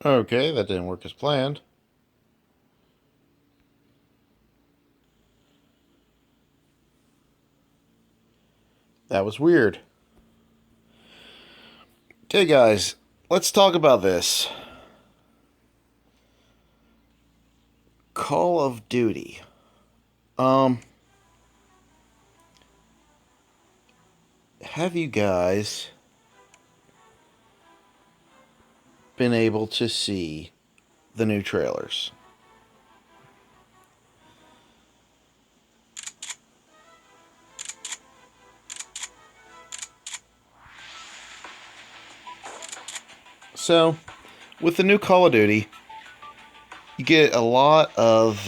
Okay, that didn't work as planned. That was weird. Okay, guys, let's talk about this. Call of Duty. Um, have you guys been able to see the new trailers? So, with the new Call of Duty, you get a lot of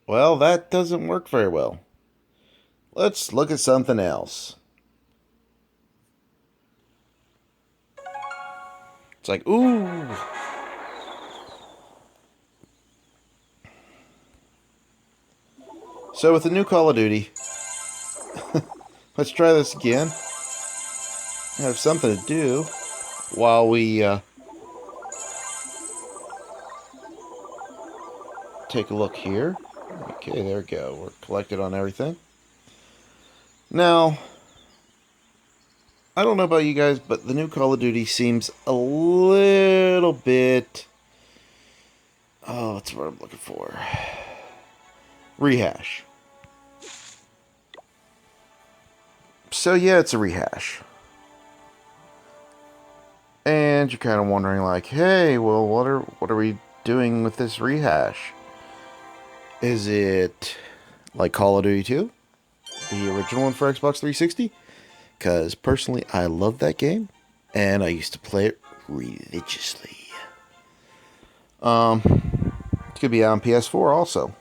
well, that doesn't work very well. Let's look at something else. It's like, ooh. So with the new Call of Duty, let's try this again. I have something to do while we take a look here. Okay, there we go. We're collected on everything. Now, I don't know about you guys, but the new Call of Duty seems a little bit... Oh, that's what I'm looking for. Rehash. So yeah, it's a rehash. And you're kind of wondering like, hey, well, what are we doing with this rehash? Is it like Call of Duty 2? The original one for Xbox 360? Because personally, I love that game, and I used to play it religiously. It could be on ps4 also.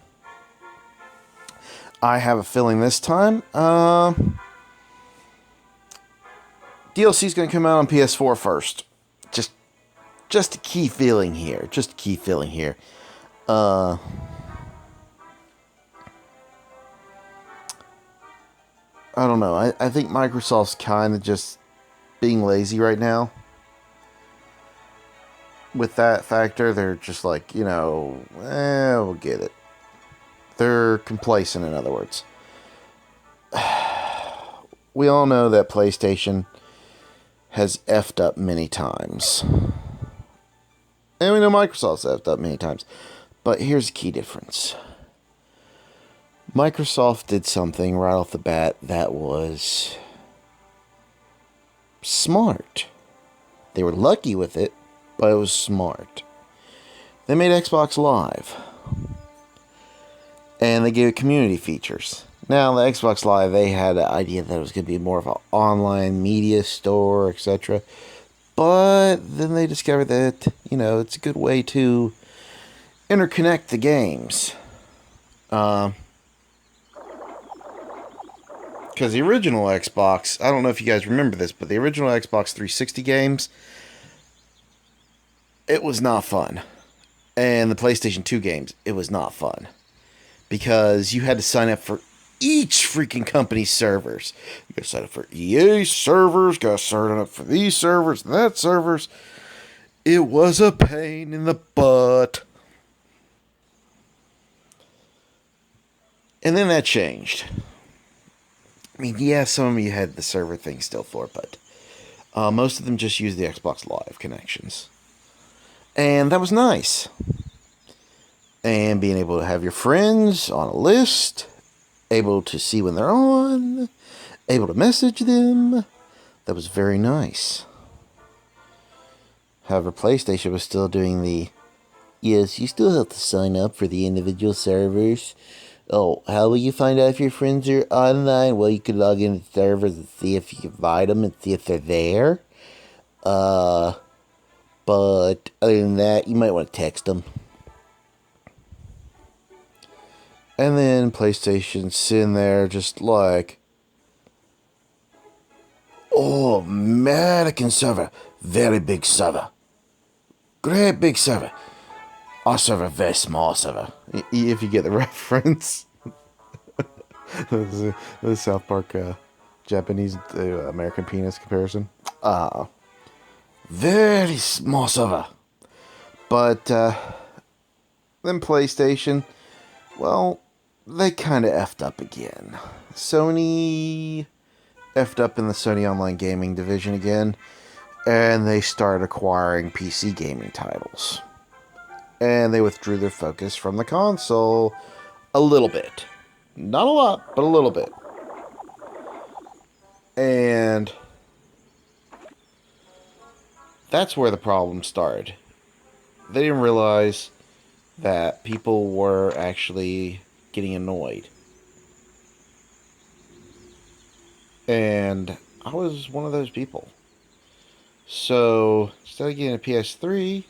I have a feeling this time, DLC is going to come out on ps4 first. Just a key feeling here. Just a key feeling here. I don't know. I think Microsoft's kind of just being lazy right now. With that factor, they're just like, we'll get it. They're complacent, in other words. We all know that PlayStation has effed up many times. And we know Microsoft's effed up many times. But here's the key difference. Microsoft did something right off the bat that was smart. They were lucky with it, but it was smart. They made Xbox Live. And they gave it community features. Now, the Xbox Live, they had an idea that it was going to be more of an online media store, etc. But then they discovered that, it's a good way to interconnect the games. Because the original Xbox, I don't know if you guys remember this, but the original Xbox 360 games, it was not fun. And the PlayStation 2 games, it was not fun. Because you had to sign up for each freaking company's servers. You got to sign up for EA servers, got to sign up for these servers, that servers. It was a pain in the butt. And then that changed. I mean, yeah, some of you had the server thing still for, but most of them just used the Xbox Live connections. And that was nice. And being able to have your friends on a list, able to see when they're on, able to message them, that was very nice. However, PlayStation was still doing the, yes, you still have to sign up for the individual servers. Oh, how will you find out if your friends are online? Well, you could log into the servers and see if you invite them and see if they're there. But other than that, you might want to text them. And then PlayStation's sitting there just like, oh, American server, very big server. Great big server. Our server, very small server. If you get the reference. The South Park Japanese to American penis comparison. Very small server. But then PlayStation, well, they kind of effed up again. Sony effed up in the Sony Online Gaming division again, and they started acquiring PC gaming titles. And they withdrew their focus from the console a little bit. Not a lot, but a little bit. And that's where the problem started. They didn't realize that people were actually getting annoyed. And I was one of those people. So instead of getting a PS3,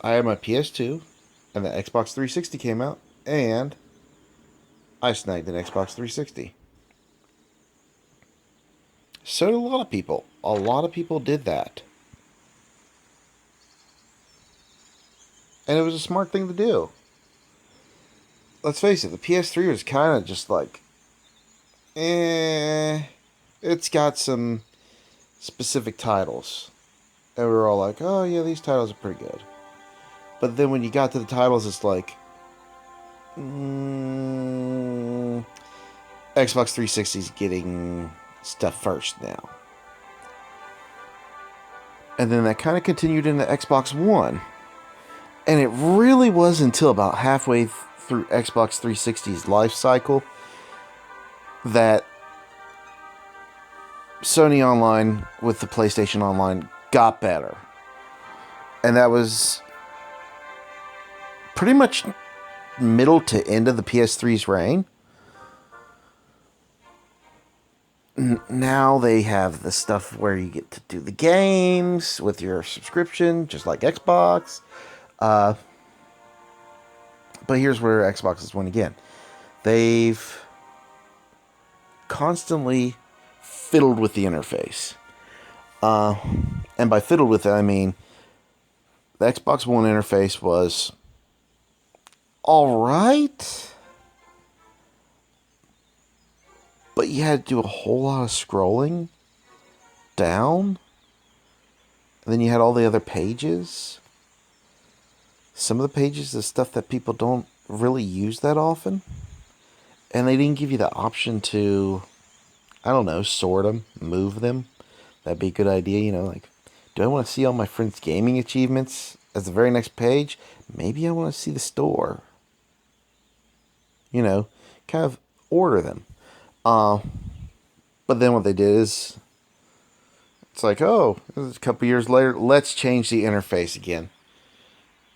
I had my PS2, and the Xbox 360 came out, and I snagged an Xbox 360. So did a lot of people. A lot of people did that. And it was a smart thing to do. Let's face it, the PS3 was kind of just like, it's got some specific titles. And we were all like, oh yeah, these titles are pretty good. But then when you got to the titles, it's like, Xbox 360 is getting stuff first now. And then that kind of continued into Xbox One. And it really was until about halfway through Xbox 360's life cycle that Sony Online with the PlayStation Online got better. And that was pretty much middle to end of the PS3's reign. Now they have the stuff where you get to do the games with your subscription, just like Xbox. But here's where Xbox has won again. They've constantly fiddled with the interface. And by fiddled with it, I mean the Xbox One interface was alright, but you had to do a whole lot of scrolling down. And then you had all the other pages. Some of the pages is stuff that people don't really use that often. And they didn't give you the option to, I don't know, sort them, move them. That'd be a good idea, you know, like, do I want to see all my friends' gaming achievements as the very next page? Maybe I want to see the store. You know, kind of order them. But then what they did is, it's like, oh, a couple years later, let's change the interface again.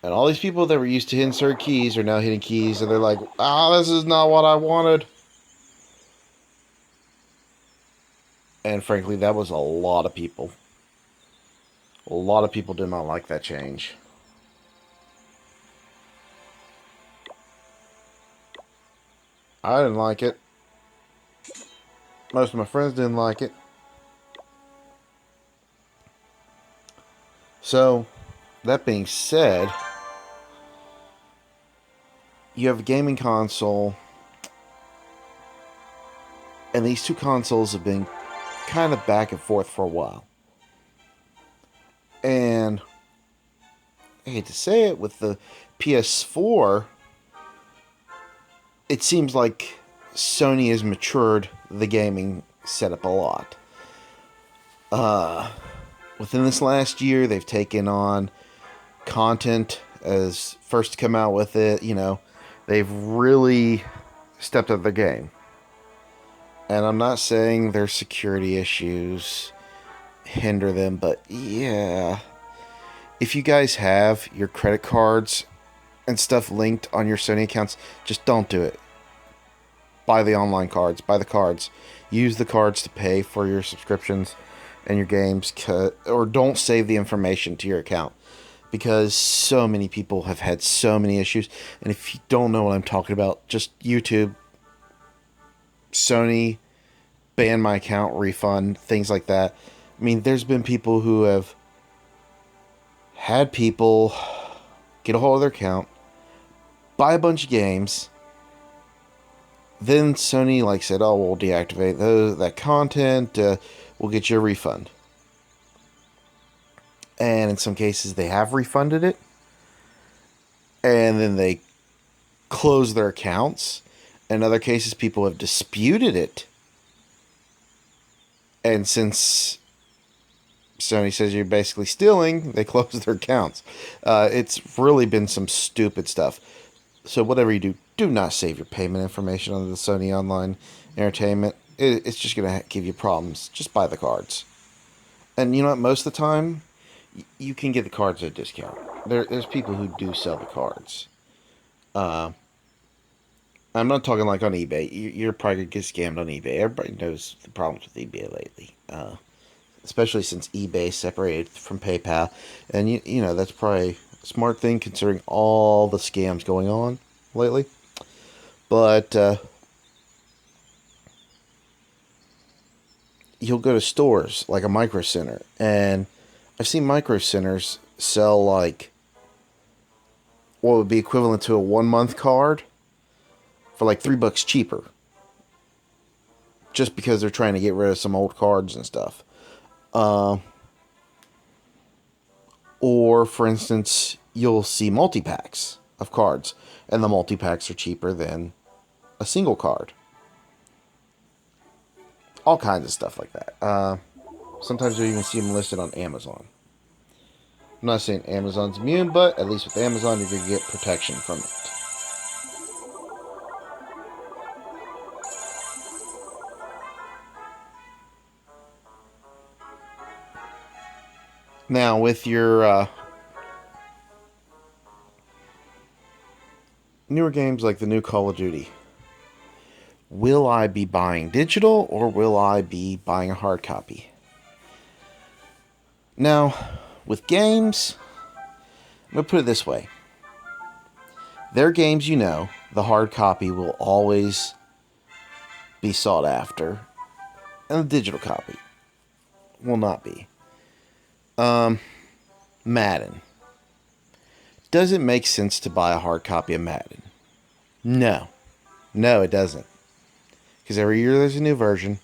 And all these people that were used to insert keys are now hitting keys, and they're like, this is not what I wanted. And frankly, that was a lot of people. A lot of people did not like that change. I didn't like it. Most of my friends didn't like it. So, that being said, you have a gaming console, and these two consoles have been kind of back and forth for a while. And I hate to say it, with the ps4, it seems like Sony has matured the gaming setup a lot. Within this last year, they've taken on content as first to come out with it. You know, they've really stepped up their game. And I'm not saying their security issues hinder them, but yeah, if you guys have your credit cards and stuff linked on your Sony accounts, just don't do it. Buy the online cards, buy the cards. Use the cards to pay for your subscriptions and your games, or don't save the information to your account, because so many people have had so many issues. And if you don't know what I'm talking about, just YouTube Sony ban my account, refund, things like that. I mean, there's been people who have had people get a hold of their account, buy a bunch of games, Then Sony like said, "Oh, we'll deactivate that content. We'll get you a refund." And in some cases, they have refunded it, and then they close their accounts. In other cases, people have disputed it, and since Sony says you're basically stealing, they close their accounts. It's really been some stupid stuff. So whatever you do, do not save your payment information on the Sony Online Entertainment. It's just going to give you problems. Just buy the cards. And you know what? Most of the time, you can get the cards at a discount. There's people who do sell the cards. Uh, I'm not talking like on eBay. You're probably going to get scammed on eBay. Everybody knows the problems with eBay lately. Especially since eBay separated from PayPal. And, you know, that's probably a smart thing considering all the scams going on lately. But you'll go to stores like a Micro Center, and I've seen Micro Centers sell like what would be equivalent to a 1 month card for like $3 cheaper, just because they're trying to get rid of some old cards and stuff. Or, for instance, you'll see multi packs of cards, and the multi packs are cheaper than a single card. All kinds of stuff like that. Sometimes you'll even see them listed on Amazon. I'm not saying Amazon's immune, but at least with Amazon, you're going to get protection from it. Now, with your newer games like the new Call of Duty, will I be buying digital or will I be buying a hard copy? Now, with games, I'm going to put it this way. They're games you know, the hard copy will always be sought after, and the digital copy will not be. Madden. Does it make sense to buy a hard copy of Madden? No. No, it doesn't. Because every year there's a new version,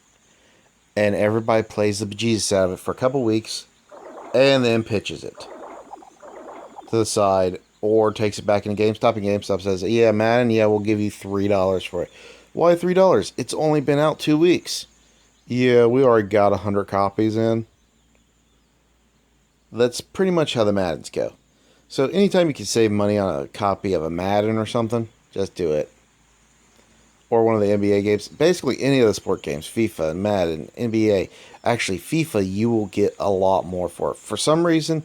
and everybody plays the bejesus out of it for a couple weeks, and then pitches it to the side, or takes it back into GameStop, and GameStop says, "Yeah, Madden, yeah, we'll give you $3 for it." Why $3? It's only been out 2 weeks. Yeah, we already got 100 copies in. That's pretty much how the Maddens go. So anytime you can save money on a copy of a Madden or something, just do it. Or one of the NBA games. Basically any of the sport games. FIFA, Madden, NBA. Actually, FIFA, you will get a lot more for it. For some reason,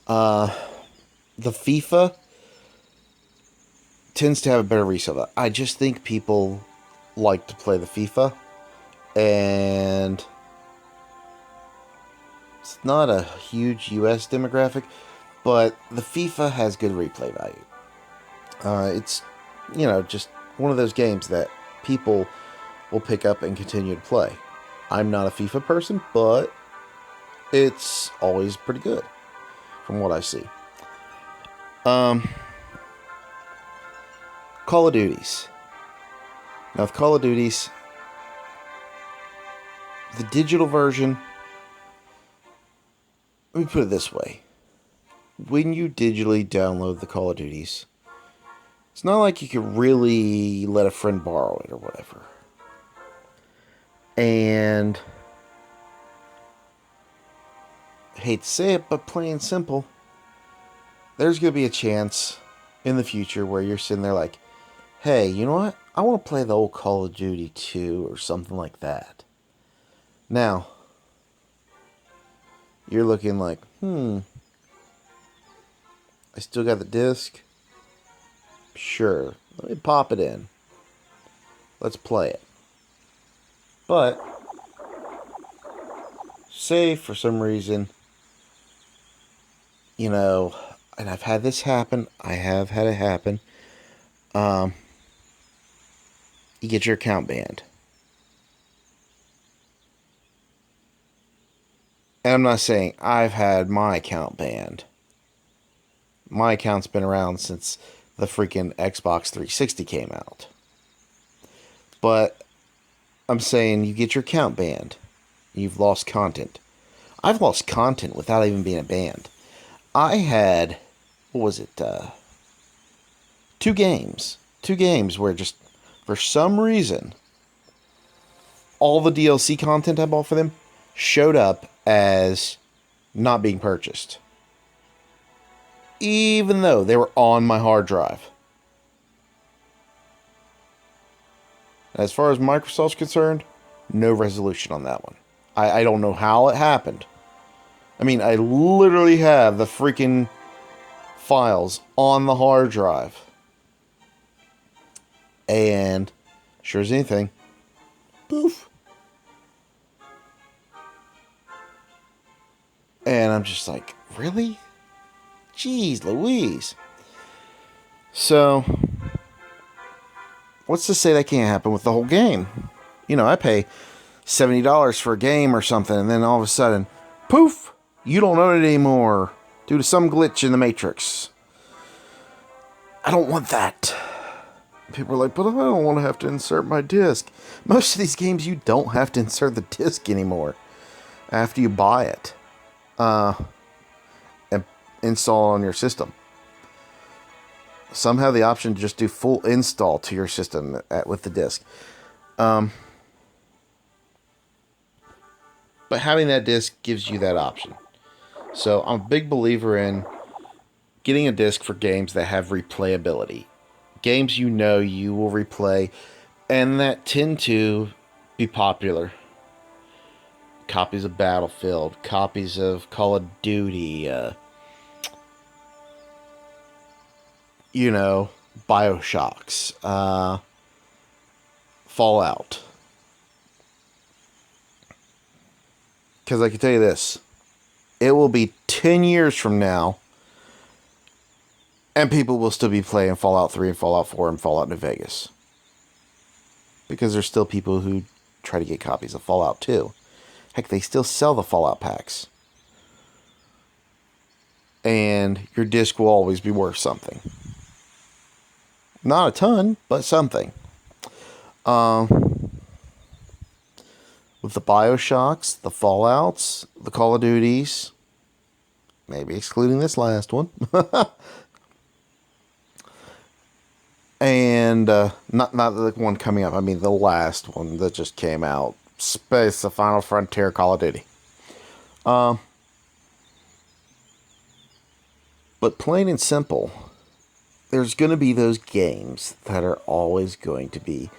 the FIFA tends to have a better resale value. I just think people like to play the FIFA. And it's not a huge US demographic, but the FIFA has good replay value. It's, you know, just one of those games that people will pick up and continue to play. I'm not a FIFA person, but it's always pretty good from what I see. Call of Duties. Now, with Call of Duties, the digital version, let me put it this way. When you digitally download the Call of Duties, it's not like you could really let a friend borrow it or whatever. And I hate to say it, but plain and simple, there's going to be a chance in the future where you're sitting there like, hey, you know what? I want to play the old Call of Duty 2 or something like that. Now, you're looking like, I still got the disc. Sure, let me pop it in. Let's play it. But, say for some reason, you know, and I've had this happen. I have had it happen. You get your account banned. And I'm not saying I've had my account banned. My account's been around since the freaking Xbox 360 came out. But I'm saying you get your account banned. You've lost content. I've lost content without even being banned. I had, what was it, two games. Two games where just, for some reason, all the DLC content I bought for them showed up as not being purchased. Even though they were on my hard drive. As far as Microsoft's concerned, no resolution on that one. I don't know how it happened. I mean, I literally have the freaking files on the hard drive. And, sure as anything, poof. And I'm just like, really? Jeez Louise. So, what's to say that can't happen with the whole game? You know, I pay $70 for a game or something, and then all of a sudden, poof, you don't own it anymore due to some glitch in the Matrix. I don't want that. People are like, but I don't want to have to insert my disc. Most of these games, you don't have to insert the disc anymore after you buy it and install on your system. Some have the option to just do full install to your system with the disc. But having that disc gives you that option. So I'm a big believer in getting a disc for games that have replayability. Games you know you will replay and that tend to be popular. Copies of Battlefield, copies of Call of Duty, Bioshocks, Fallout. Because I can tell you this, it will be 10 years from now, and people will still be playing Fallout 3 and Fallout 4 and Fallout New Vegas. Because there's still people who try to get copies of Fallout 2. Heck, they still sell the Fallout packs. And your disc will always be worth something. Not a ton, but something. With the Bioshocks, the Fallouts, the Call of Duties, maybe excluding this last one. And not the one coming up. I mean the last one that just came out. Space, the Final Frontier, Call of Duty. But plain and simple, there's going to be those games that are always going to be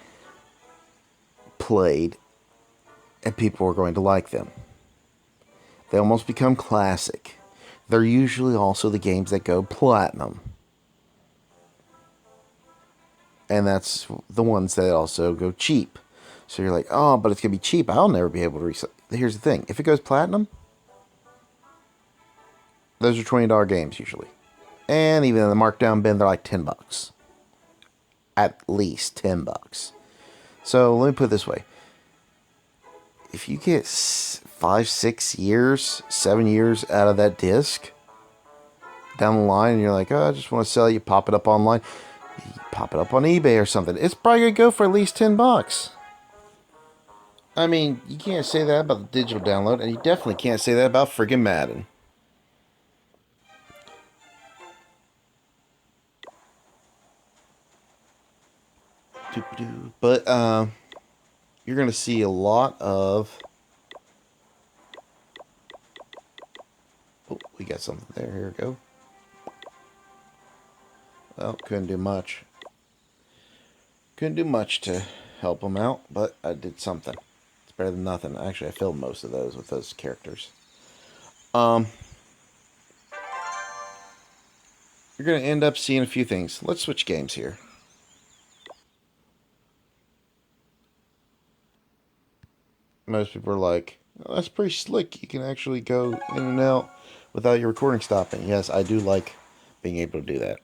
played, and people are going to like them. They almost become classic. They're usually also the games that go platinum. And that's the ones that also go cheap. So you're like, oh, but it's going to be cheap. I'll never be able to resell. Here's the thing. If it goes platinum, those are $20 games usually. And even in the markdown bin, they're like $10. At least $10. So let me put it this way. If you get 5, 6 years, 7 years out of that disc down the line, and you're like, oh, I just want to sell, you pop it up online. You pop it up on eBay or something. It's probably going to go for at least $10. I mean, you can't say that about the digital download, and you definitely can't say that about friggin' Madden. But you're going to see a lot of... Oh, we got something there. Here we go. Well, couldn't do much. Couldn't do much to help them out, but I did something. It's better than nothing. Actually, I filmed most of those with those characters. You're going to end up seeing a few things. Let's switch games here. Most people are like, oh, that's pretty slick. You can actually go in and out without your recording stopping. Yes, I do like being able to do that.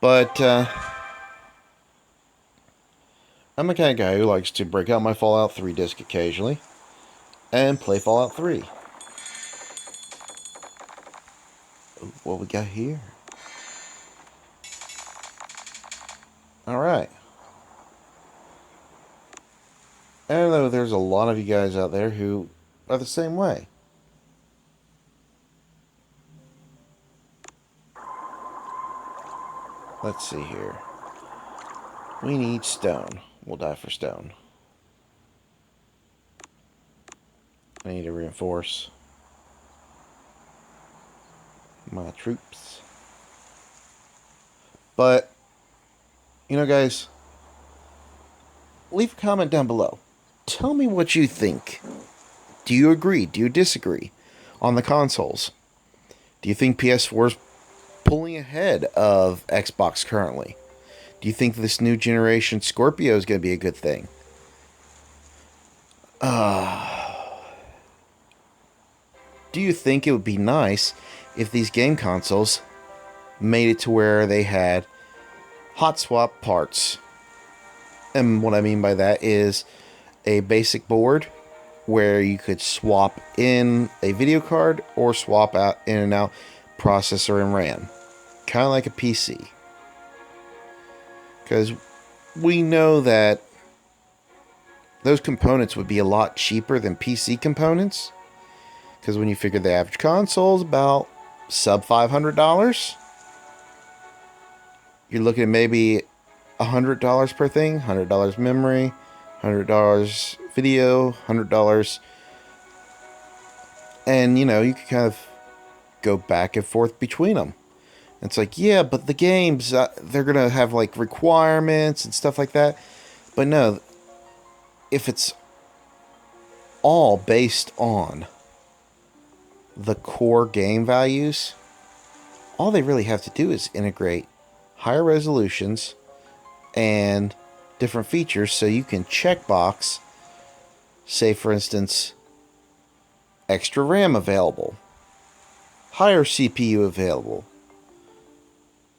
But I'm the kind of guy who likes to break out my Fallout 3 disc occasionally and play Fallout 3. Ooh, what we got here? Alright. I know there's a lot of you guys out there who are the same way. Let's see here. We need stone. We'll die for stone. I need to reinforce my troops. But, you know, guys, leave a comment down below. Tell me what you think. Do you agree? Do you disagree on the consoles? Do you think PS4 is pulling ahead of Xbox currently? Do you think this new generation Scorpio is going to be a good thing? Do you think it would be nice if these game consoles made it to where they had hot swap parts? And what I mean by that is a basic board where you could swap in a video card or swap out in and out processor and RAM. Kind of like a PC. Because we know that those components would be a lot cheaper than PC components. Because when you figure the average console is about sub $500, you're looking at maybe $100 per thing. $100 memory, $100 video, $100. And, you know, you can kind of go back and forth between them. It's like, yeah, but the games, they're going to have, like, requirements and stuff like that. But no, if it's all based on the core game values, all they really have to do is integrate higher resolutions and different features so you can checkbox, say, for instance, extra RAM available, higher CPU available,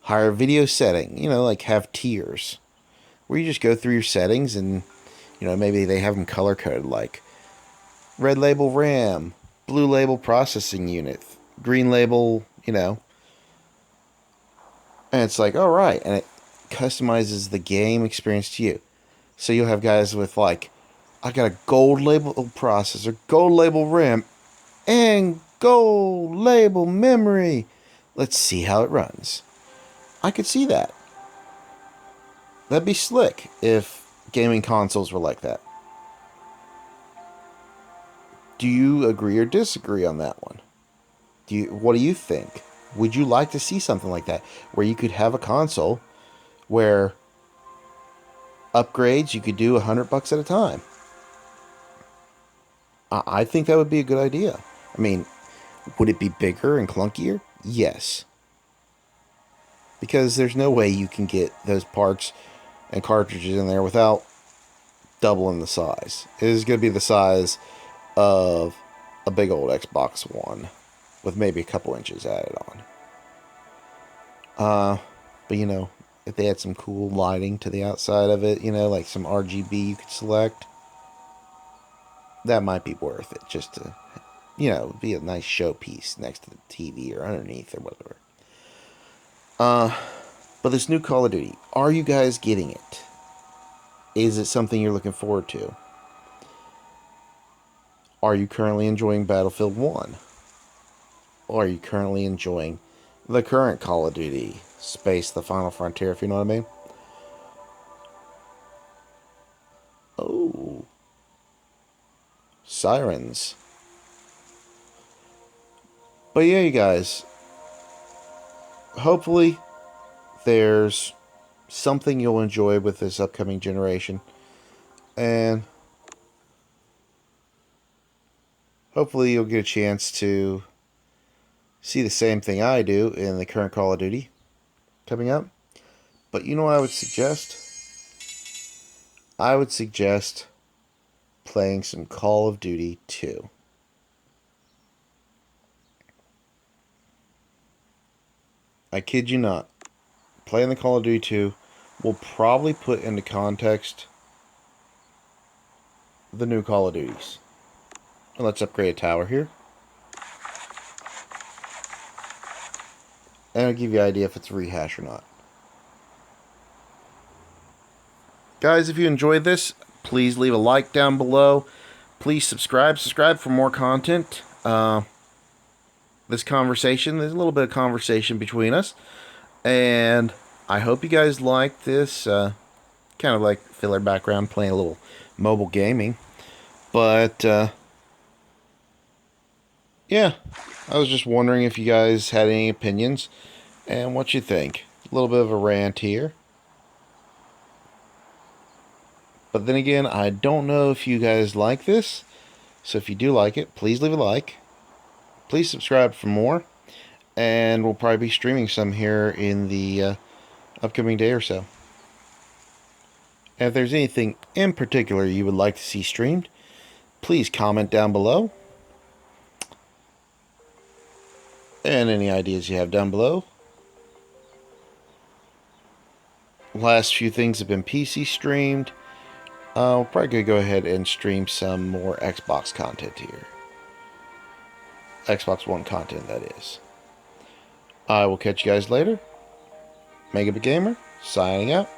higher video setting, you know, like have tiers where you just go through your settings and, you know, maybe they have them color coded like red label RAM, blue label processing unit, green label, you know. And it's like, all right, and it customizes the game experience to you. So you'll have guys with like, I got a gold label processor, gold label RAM, and gold label memory. Let's see how it runs. I could see that. That'd be slick if gaming consoles were like that. Do you agree or disagree on that one? What do you think? Would you like to see something like that where you could have a console where upgrades you could do $100 at a time? I think that would be a good idea. I mean, would it be bigger and clunkier? Yes. Because there's no way you can get those parts and cartridges in there without doubling the size. It is going to be the size of a big old Xbox One with maybe a couple inches added on. But you know, if they had some cool lighting to the outside of it, you know, like some RGB you could select, that might be worth it just to, you know, be a nice showpiece next to the TV or underneath or whatever. But this new Call of Duty, are you guys getting it? Is it something you're looking forward to? Are you currently enjoying Battlefield 1? Or are you currently enjoying the current Call of Duty, Space, the Final Frontier, if you know what I mean? Oh. Sirens. But yeah, you guys. Hopefully, there's something you'll enjoy with this upcoming generation. And hopefully you'll get a chance to see the same thing I do in the current Call of Duty coming up. But you know what I would suggest? I would suggest playing some Call of Duty 2. I kid you not. Playing the Call of Duty 2 will probably put into context the new Call of Duties. And let's upgrade a tower here. And I'll give you an idea if it's rehash or not. Guys, if you enjoyed this, please leave a like down below. Please subscribe. Subscribe for more content. This conversation, there's a little bit of conversation between us. And I hope you guys like this kind of like filler background playing a little mobile gaming. But yeah, I was just wondering if you guys had any opinions and what you think. A little bit of a rant here. But then again, I don't know if you guys like this. So if you do like it, please leave a like. Please subscribe for more. And we'll probably be streaming some here in the upcoming day or so. And if there's anything in particular you would like to see streamed, please comment down below. And any ideas you have down below. Last few things have been PC streamed. We're probably going to go ahead and stream some more Xbox content here. Xbox One content, that is. I will catch you guys later. Megabit Gamer, signing out.